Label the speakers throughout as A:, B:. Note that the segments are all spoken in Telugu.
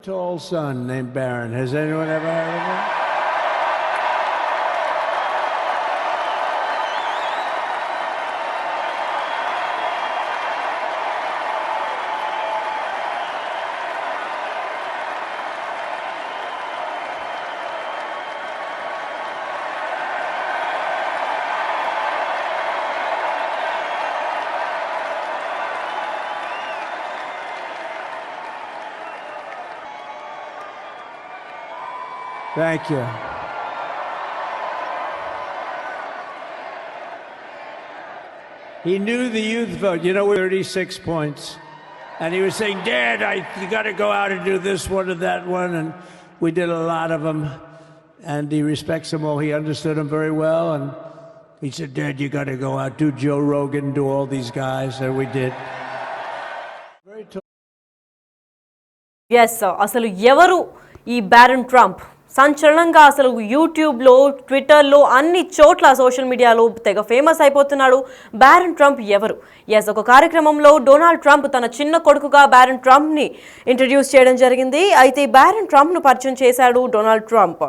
A: tall son named Barron. Has anyone ever heard of him? Thank you. He knew the youth vote. You know, we're 36 points. And he was saying, Dad, you got to go out and do this one and that one. And we did a lot of them. And he respects them all. He understood them very well. And he said, Dad, you got to go out, do Joe Rogan, do all these guys. And we did.
B: Yes, sir. అసలు ఎవరు ఈ బ్యారన్ ట్రంప్ సంచలనంగా అసలు యూట్యూబ్లో ట్విట్టర్లో అన్ని చోట్ల సోషల్ మీడియాలో తెగ ఫేమస్ అయిపోతున్నాడు బ్యారన్ ట్రంప్ ఎవరు. ఎస్, ఒక కార్యక్రమంలో డొనాల్డ్ ట్రంప్ తన చిన్న కొడుకుగా బ్యారన్ ట్రంప్ని ఇంట్రడ్యూస్ చేయడం జరిగింది. అయితే ఈ బ్యారన్ ట్రంప్ను పరిచయం చేశాడు డొనాల్డ్ ట్రంప్.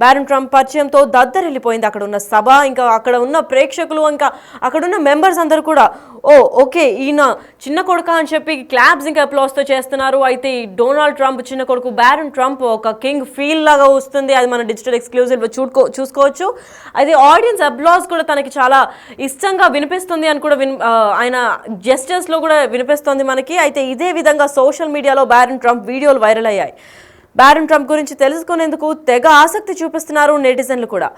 B: బ్యారన్ ట్రంప్ పరిచయంతో దద్దరిల్లిపోయింది అక్కడ ఉన్న సభ, ఇంకా అక్కడ ఉన్న ప్రేక్షకులు, ఇంకా అక్కడున్న మెంబర్స్ అందరూ కూడా ఓకే ఈయన చిన్న కొడుక అని చెప్పి క్లాప్స్ ఇంకా అప్లాస్తో చేస్తున్నారు. అయితే ఈ డొనాల్డ్ ట్రంప్ చిన్న కొడుకు బ్యారన్ ట్రంప్ ఒక కింగ్ ఫీల్ లాగా వస్తుంది. అది మన డిజిటల్ ఎక్స్క్లూజివ్ చూసుకోవచ్చు. అయితే ఆడియన్స్ అప్లాస్ కూడా తనకి చాలా ఇష్టంగా వినిపిస్తుంది అని కూడా ఆయన జెస్టర్స్లో కూడా వినిపిస్తుంది మనకి. అయితే ఇదే విధంగా సోషల్ మీడియాలో బ్యారన్ ట్రంప్ వీడియోలు వైరల్ అయ్యాయి. బ్యారన్ ట్రంప్ గురించి తెలుసుకునేందుకు తెగ ఆసక్తి చూపిస్తున్నారు నెటిజన్లు కూడా.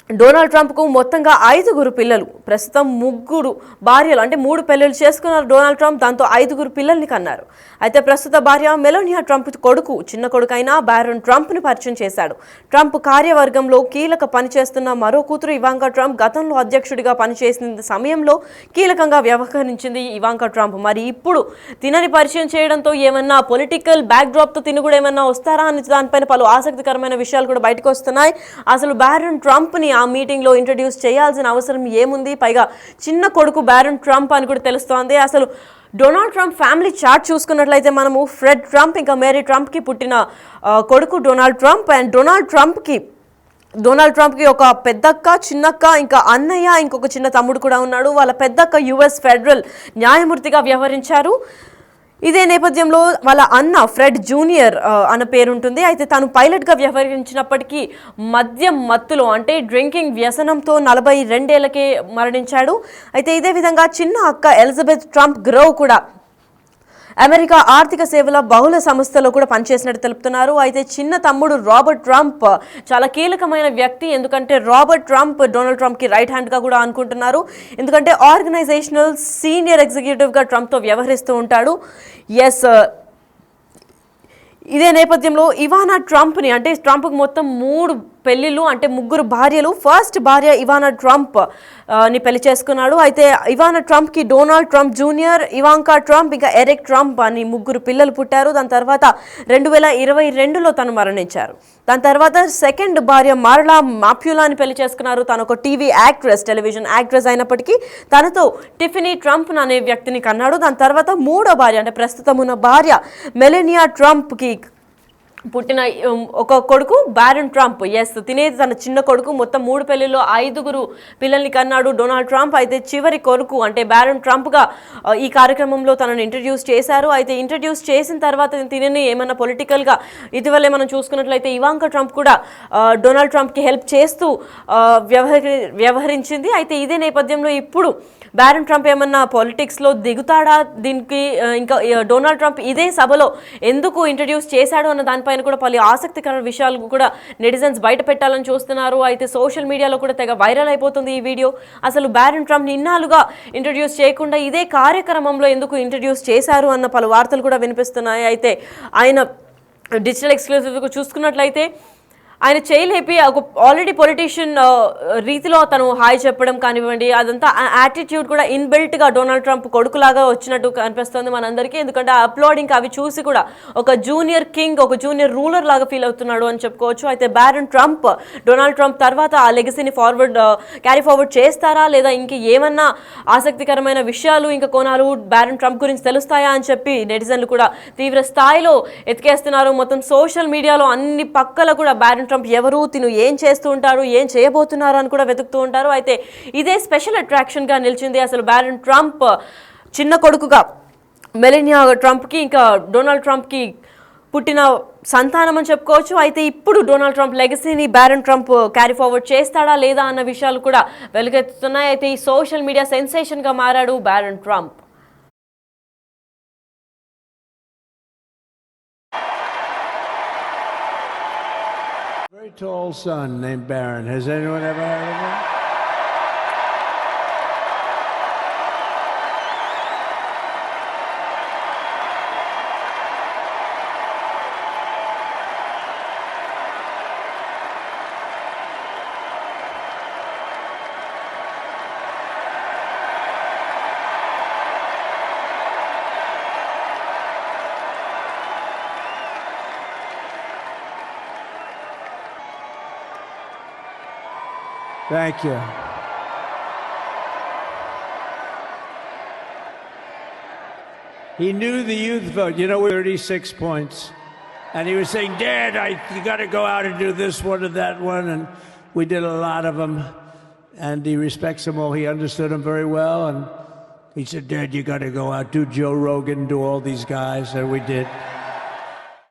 B: డొనాల్డ్ ట్రంప్కు మొత్తంగా 5 పిల్లలు, ప్రస్తుతం 3 భార్యలు, అంటే 3 పెళ్లిళ్ళు చేసుకున్నారు డొనాల్డ్ ట్రంప్. దాంతో 5 పిల్లల్ని కన్నారు. అయితే ప్రస్తుత భార్య మెలోనియా ట్రంప్ కొడుకు, చిన్న కొడుకు అయిన బ్యారన్ ట్రంప్ని పరిచయం చేశాడు. ట్రంప్ కార్యవర్గంలో కీలక పనిచేస్తున్న మరో కూతురు ఇవాంకా ట్రంప్ గతంలో అధ్యక్షుడిగా పనిచేసిన సమయంలో కీలకంగా వ్యవహరించింది ఇవాంకా ట్రంప్. మరి ఇప్పుడు తినని పరిచయం చేయడంతో ఏమన్నా పొలిటికల్ బ్యాక్డ్రాప్తో తిని కూడా ఏమన్నా వస్తారా అని దానిపైన పలు ఆసక్తికరమైన విషయాలు కూడా బయటకు వస్తున్నాయి. అసలు బ్యారన్ ట్రంప్ని ఆ మీటింగ్లో ఇంట్రడ్యూస్ చేయాల్సిన అవసరం ఏముంది? పైగా చిన్న కొడుకు బ్యారన్ ట్రంప్ అని కూడా తెలుస్తోంది. అసలు డొనాల్డ్ ట్రంప్ ఫ్యామిలీ చార్ట్ చూసుకున్నట్లయితే మనము ఫ్రెడ్ ట్రంప్ ఇంకా మేరీ ట్రంప్కి పుట్టిన కొడుకు డొనాల్డ్ ట్రంప్. అండ్ డొనాల్డ్ ట్రంప్కి ఒక పెద్దక్క, చిన్నక్క, ఇంకా అన్నయ్య, ఇంకొక చిన్న తమ్ముడు కూడా ఉన్నాడు. వాళ్ళ పెద్దక్క యుఎస్ ఫెడరల్ న్యాయమూర్తిగా వ్యవహరించారు. ఇదే నేపథ్యంలో వాళ్ళ అన్న ఫ్రెడ్ జూనియర్ అన్న పేరుంటుంది. అయితే తను పైలట్గా వ్యవహరించినప్పటికీ మద్యం మత్తులో, అంటే డ్రింకింగ్ వ్యసనంతో 42 ఏళ్లకే మరణించాడు. అయితే ఇదే విధంగా చిన్న అక్క ఎలిజబెత్ ట్రంప్ గ్రోవ్ కూడా అమెరికా ఆర్థిక సేవల బహుళ సంస్థలో కూడా పనిచేసినట్టు తెలుపుతున్నారు. అయితే చిన్న తమ్ముడు రాబర్ట్ ట్రంప్ చాలా కీలకమైన వ్యక్తి. ఎందుకంటే రాబర్ట్ ట్రంప్ డొనాల్డ్ ట్రంప్కి రైట్ హ్యాండ్గా కూడా అనుకుంటున్నారు. ఎందుకంటే ఆర్గనైజేషనల్ సీనియర్ ఎగ్జిక్యూటివ్గా ట్రంప్తో వ్యవహరిస్తూ ఉంటాడు. ఎస్, ఇదే నేపథ్యంలో ఇవానా ట్రంప్ని, అంటే ట్రంప్కి మొత్తం 3 పెళ్లిళ్ళు, అంటే 3 భార్యలు. ఫస్ట్ భార్య ఇవానా ట్రంప్ ని పెళ్లి చేసుకున్నాడు. అయితే ఇవానా ట్రంప్కి Donald Trump junior, Ivanka Trump, ఇంకా ఎరిక్ ట్రంప్ అని 3 పిల్లలు పుట్టారు. దాని తర్వాత 2022లో తను మరణించారు. దాని తర్వాత సెకండ్ భార్య మార్లా మాప్యులాని పెళ్లి చేసుకున్నారు. తను ఒక టీవీ యాక్ట్రెస్, టెలివిజన్ యాక్ట్రెస్ అయినప్పటికీ తనతో టిఫినీ ట్రంప్ అనే వ్యక్తిని కన్నాడు. దాని తర్వాత 3వ భార్య, అంటే ప్రస్తుతం ఉన్న భార్య మెలేనియా ట్రంప్కి పుట్టిన ఒక కొడుకు బ్యారన్ ట్రంప్. ఎస్, తినేది తన చిన్న కొడుకు. మొత్తం 3 పెళ్లిలో 5 పిల్లల్ని కన్నాడు డొనాల్డ్ ట్రంప్. అయితే చివరి కొడుకు, అంటే బ్యారన్ ట్రంప్గా ఈ కార్యక్రమంలో తనను ఇంట్రడ్యూస్ చేశారు. అయితే ఇంట్రడ్యూస్ చేసిన తర్వాత తినని ఏమన్నా పొలిటికల్గా ఇటీవలే మనం చూసుకున్నట్లయితే ఇవాంకా ట్రంప్ కూడా డొనాల్డ్ ట్రంప్కి హెల్ప్ చేస్తూ వ్యవహరించింది. అయితే ఇదే నేపథ్యంలో ఇప్పుడు బ్యారన్ ట్రంప్ ఏమన్నా పాలిటిక్స్లో దిగుతాడా, దీనికి ఇంకా డొనాల్డ్ ట్రంప్ ఇదే సభలో ఎందుకు ఇంట్రడ్యూస్ చేశాడు అన్న దానిపైన కూడా పలు ఆసక్తికర విషయాలు కూడా నెటిజన్స్ బయట పెట్టాలని చూస్తున్నారు. అయితే సోషల్ మీడియాలో కూడా తెగ వైరల్ అయిపోతుంది ఈ వీడియో. అసలు బ్యారన్ ట్రంప్ని ఇన్నాళ్ళుగా ఇంట్రడ్యూస్ చేయకుండా ఇదే కార్యక్రమంలో ఎందుకు ఇంట్రడ్యూస్ చేశారు అన్న పలు వార్తలు కూడా వినిపిస్తున్నాయి. అయితే ఆయన డిజిటల్ ఎక్స్క్లూజివ్ చూసుకున్నట్లయితే ఆయన చేయలేపి ఒక ఆల్రెడీ పొలిటీషియన్ రీతిలో తను హాయ్ చెప్పడం కానివ్వండి, అదంతా యాటిట్యూడ్ కూడా ఇన్బిల్ట్గా డొనాల్డ్ ట్రంప్ కొడుకులాగా వచ్చినట్టు కనిపిస్తుంది మనందరికీ. ఎందుకంటే ఆ అప్లోడింగ్ అవి చూసి కూడా ఒక జూనియర్ కింగ్, ఒక జూనియర్ రూలర్ లాగా ఫీల్ అవుతున్నాడు అని చెప్పుకోవచ్చు. అయితే బ్యారన్ ట్రంప్, డొనాల్డ్ ట్రంప్ తర్వాత ఆ లెగసీని క్యారీ ఫార్వర్డ్ చేస్తారా, లేదా ఇంక ఏమన్నా ఆసక్తికరమైన విషయాలు ఇంకా కోణాలు బ్యారన్ ట్రంప్ గురించి తెలుస్తాయా అని చెప్పి నెటిజన్లు కూడా తీవ్ర స్థాయిలో ఎతికేస్తున్నారు. మొత్తం సోషల్ మీడియాలో అన్ని పక్కల కూడా బ్యారన్ ట్రంప్ ఎవరు, తిను ఏం చేస్తూ ఉంటారు, ఏం చేయబోతున్నారు అని కూడా వెతుకుతూ ఉంటారు. అయితే ఇదే స్పెషల్ అట్రాక్షన్గా నిలిచింది. అసలు బ్యారన్ ట్రంప్ చిన్న కొడుకుగా మెలానియా ట్రంప్కి ఇంకా డొనాల్డ్ ట్రంప్కి పుట్టిన సంతానం అని చెప్పుకోవచ్చు. అయితే ఇప్పుడు డొనాల్డ్ ట్రంప్ లెగసీని బ్యారన్ ట్రంప్ క్యారీ ఫార్వర్డ్ చేస్తాడా లేదా అన్న విషయాలు కూడా వెలుగెత్తుతున్నాయి. అయితే ఈ సోషల్ మీడియా సెన్సేషన్గా మారాడు barren Trump.
A: Very tall son named Barron. Has anyone ever heard of him? Thank you. He knew the youth vote. You know, we're 36 points. And he was saying, Dad, you got to go out and do this one and that one. And we did a lot of them. And he respects them all. He understood them very well. And he said, Dad, you got to go out, do Joe Rogan, do all these guys. And we did.